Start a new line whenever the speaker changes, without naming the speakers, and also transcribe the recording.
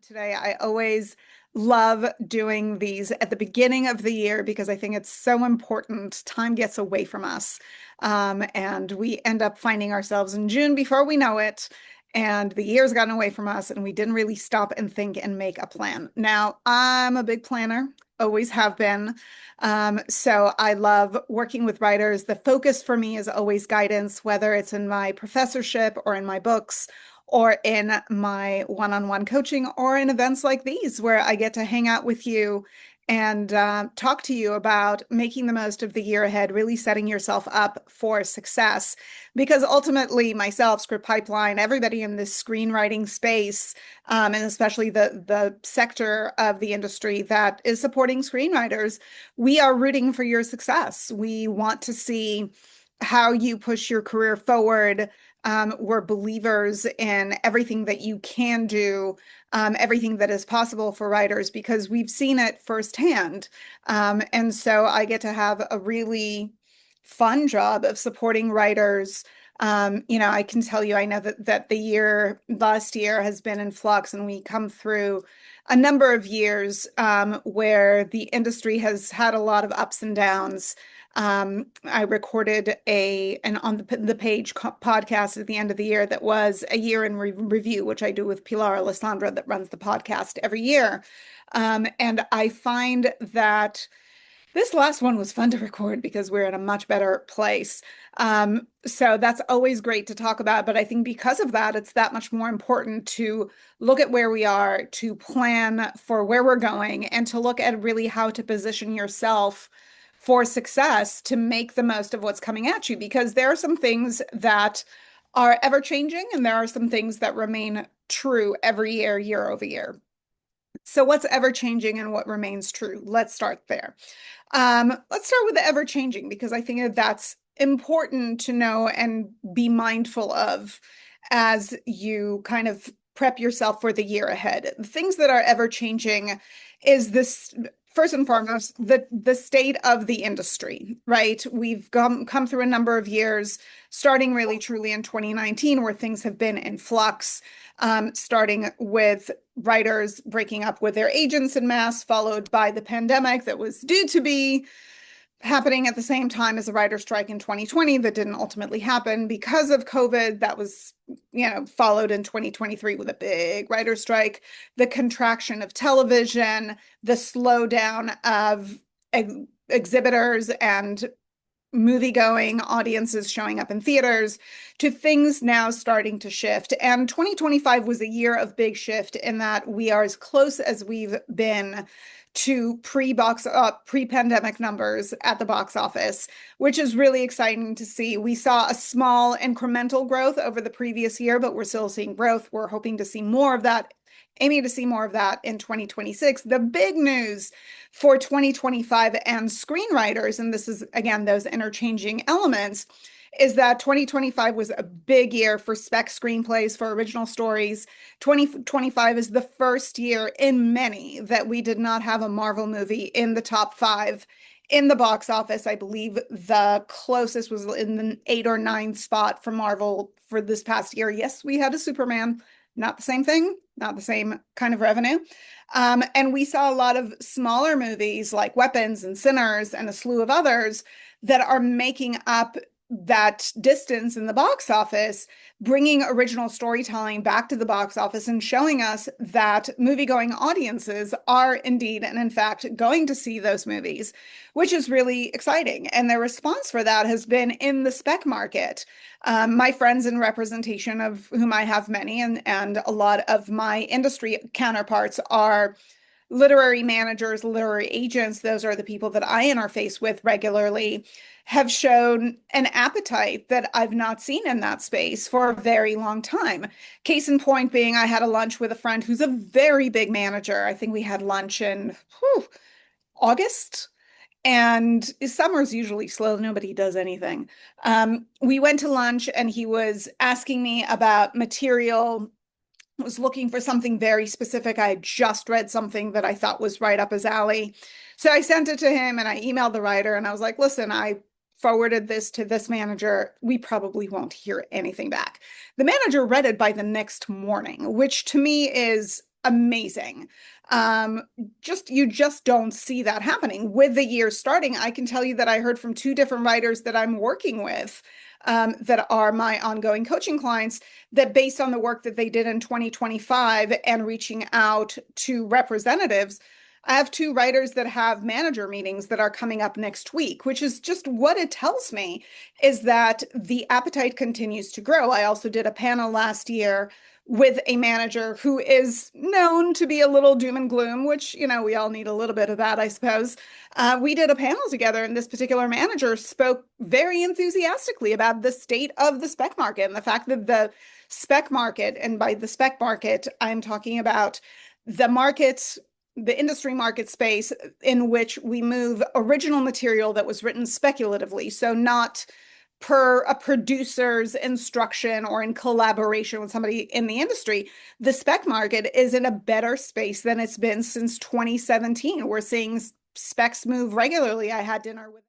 Today. I always love doing these at the beginning of the year because I think it's so important. Time gets away from us, and we end up finding ourselves in June before we know it. And the year's gotten away from us, and we didn't really stop and think and make a plan. Now, I'm a big planner, always have been. So I love working with writers. The focus for me is always guidance, whether it's in my professorship or in my books or in my one-on-one coaching or in events like these where I get to hang out with you and talk to you about making the most of the year ahead, really setting yourself up for success. Because ultimately, myself, Script Pipeline, everybody in this screenwriting space, and especially the sector of the industry that is supporting screenwriters, we are rooting for your success. We want to see how you push your career forward. We're believers in everything that you can do, everything that is possible for writers, because we've seen it firsthand. And so I get to have a really fun job of supporting writers. I can tell you, I know that last year has been in flux, and we come through a number of years where the industry has had a lot of ups and downs. I recorded an on the page podcast at the end of the year that was a year in review, which I do with Pilar Alessandra that runs the podcast every year. And I find that this last one was fun to record because we're in a much better place. So that's always great to talk about. But I think because of that, it's that much more important to look at where we are, to plan for where we're going, and to look at really how to position yourself for success to make the most of what's coming at you. Because there are some things that are ever changing, and there are some things that remain true every year, year over year. So what's ever changing and what remains true? Let's start there. Let's start with the ever changing, because I think that's important to know and be mindful of as you kind of prep yourself for the year ahead. The things that are ever changing is this. First and foremost, the state of the industry, right? We've come through a number of years, starting really truly in 2019, where things have been in flux, starting with writers breaking up with their agents en masse, followed by the pandemic that was due to be happening at the same time as a writer's strike in 2020 that didn't ultimately happen because of COVID. That was, followed in 2023 with a big writer's strike, the contraction of television, the slowdown of exhibitors and movie-going audiences showing up in theaters, to things now starting to shift. And 2025 was a year of big shift in that we are as close as we've been to pre-pandemic numbers at the box office, which is really exciting to see. We saw a small incremental growth over the previous year, but we're still seeing growth. We're hoping to see more of that, aiming to see more of that in 2026. The big news for 2025 and screenwriters, and this is, again, those interchanging elements, is that 2025 was a big year for spec screenplays for original stories. 2025 is the first year in many that we did not have a Marvel movie in the top 5 in the box office. I believe the closest was in the 8 or 9 spot for Marvel for this past year. Yes, we had a Superman, not the same thing, not the same kind of revenue. And we saw a lot of smaller movies like Weapons and Sinners and a slew of others that are making up that distance in the box office, bringing original storytelling back to the box office and showing us that movie-going audiences are indeed and in fact going to see those movies, which is really exciting. And the response for that has been in the spec market. My friends in representation, of whom I have many, and a lot of my industry counterparts are literary managers, literary agents, those are the people that I interface with regularly, have shown an appetite that I've not seen in that space for a very long time. Case in point being, I had a lunch with a friend who's a very big manager. I think we had lunch in August. And summer's usually slow. Nobody does anything. We went to lunch and he was asking me about material, was looking for something very specific. I had just read something that I thought was right up his alley. So I sent it to him and I emailed the writer and I was like, listen, I forwarded this to this manager. We probably won't hear anything back. The manager read it by the next morning, which to me is amazing. Um, you just don't see that happening. With the year starting, I can tell you that I heard from two different writers that I'm working with, that are my ongoing coaching clients, that based on the work that they did in 2025 and reaching out to representatives, I have two writers that have manager meetings that are coming up next week, which is just what it tells me, is that the appetite continues to grow. I also did a panel last year with a manager who is known to be a little doom and gloom, which, we all need a little bit of that, I suppose. We did a panel together, and this particular manager spoke very enthusiastically about the state of the spec market and the fact that the spec market, and by the spec market, I'm talking about the market, the industry market space in which we move original material that was written speculatively. So not per a producer's instruction or in collaboration with somebody in the industry. The spec market is in a better space than it's been since 2017. We're seeing specs move regularly. I had dinner with